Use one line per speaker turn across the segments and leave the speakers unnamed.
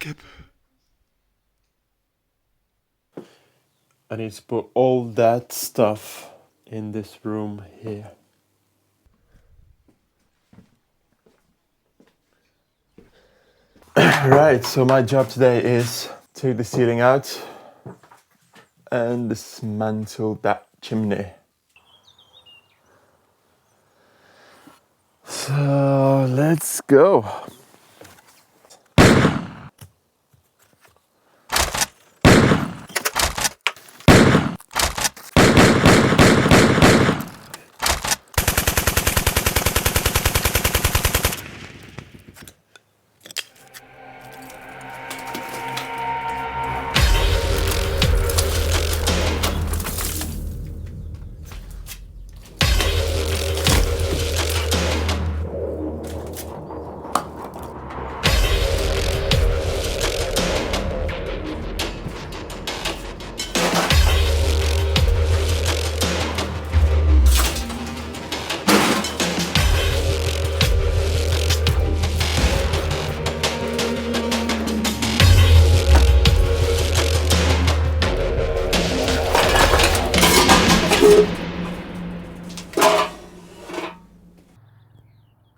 skip. I need to put all that stuff in this room here. Right, so my job today is take the ceiling out and dismantle that chimney. So let's go.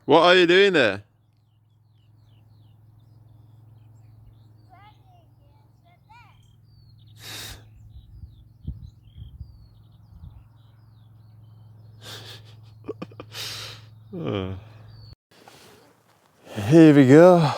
What are you doing there? Here we go.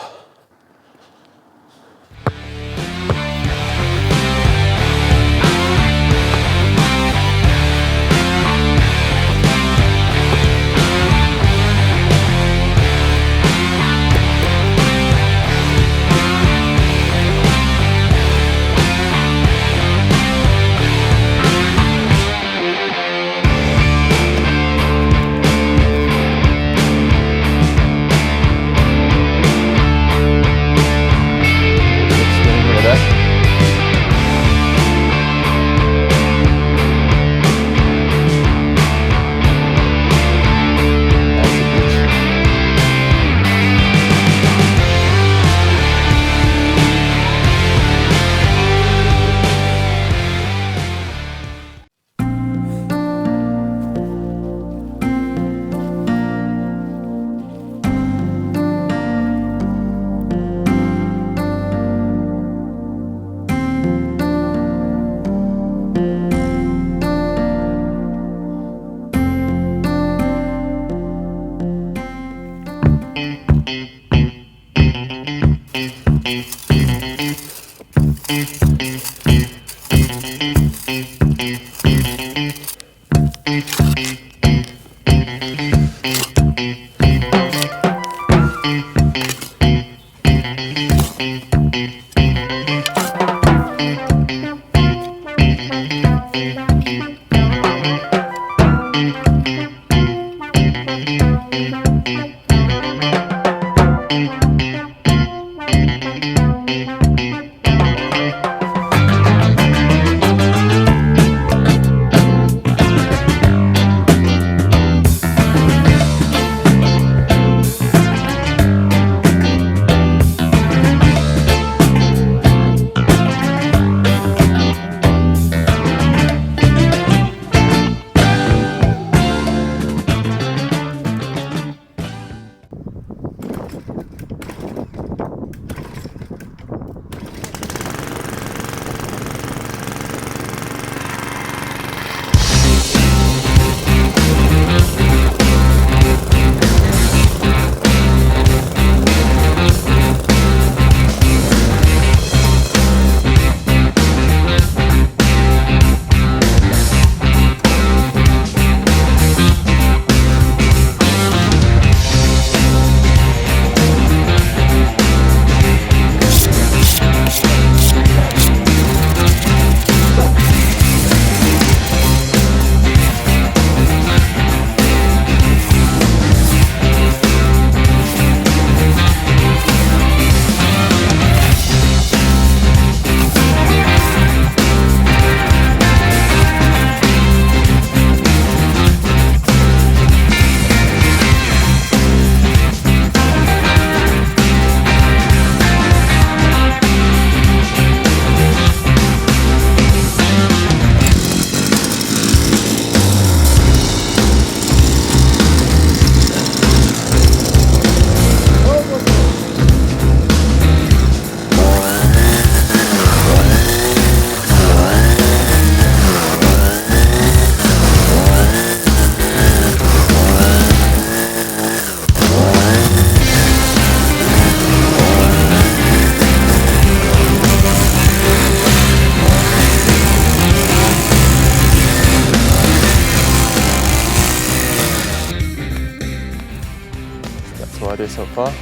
idea so far.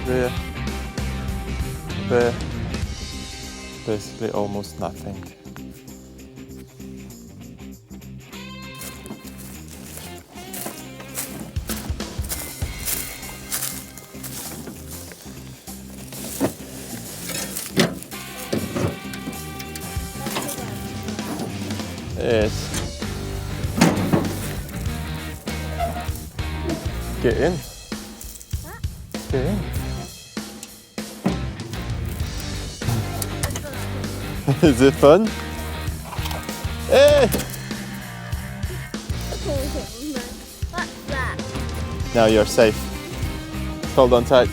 There. Basically almost nothing. Yes. Get in. Get in. Is it fun? Hey!
What's that?
Now you're safe. Hold on tight.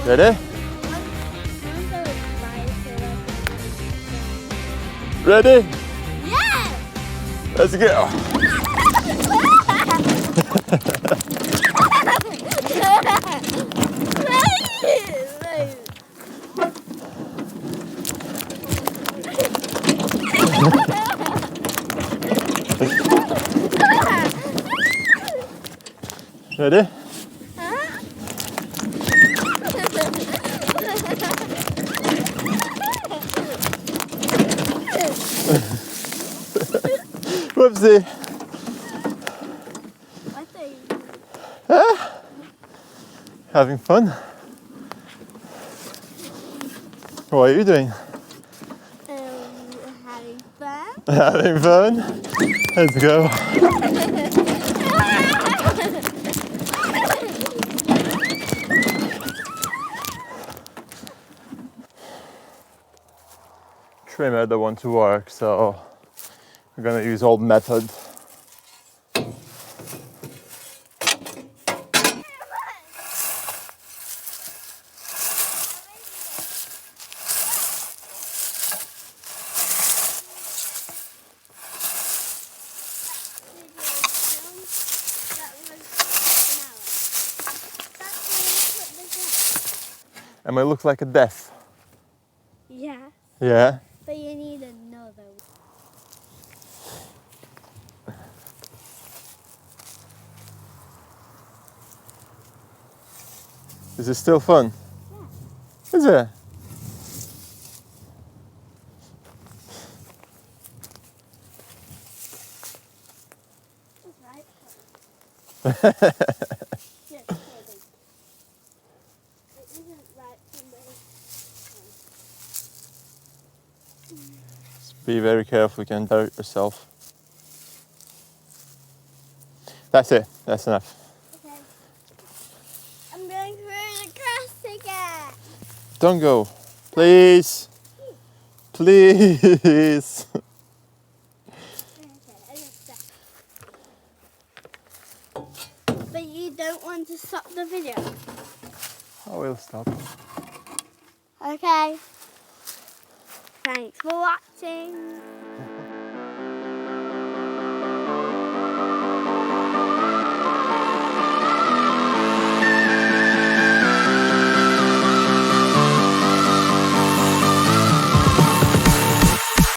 Ready? Ready?
Yes!
Let's go. Ready? Whoopsie. Having fun? What are you doing?
Having fun.
Having fun? Let's go. Trimmer don't want to work, so we're gonna use old method. Am I look like a death?
Yeah,
Yeah.
but you need another.
Is it still fun?
Yeah.
Is it?
That's right. Yes, maybe. It isn't right for me.
Just be very careful, you can hurt yourself. That's it, that's enough.
Okay. I'm going through the grass again.
Don't go. Please. Please.
Okay, I just stop. But you don't want to stop the video.
I will stop.
Okay. Thanks for watching.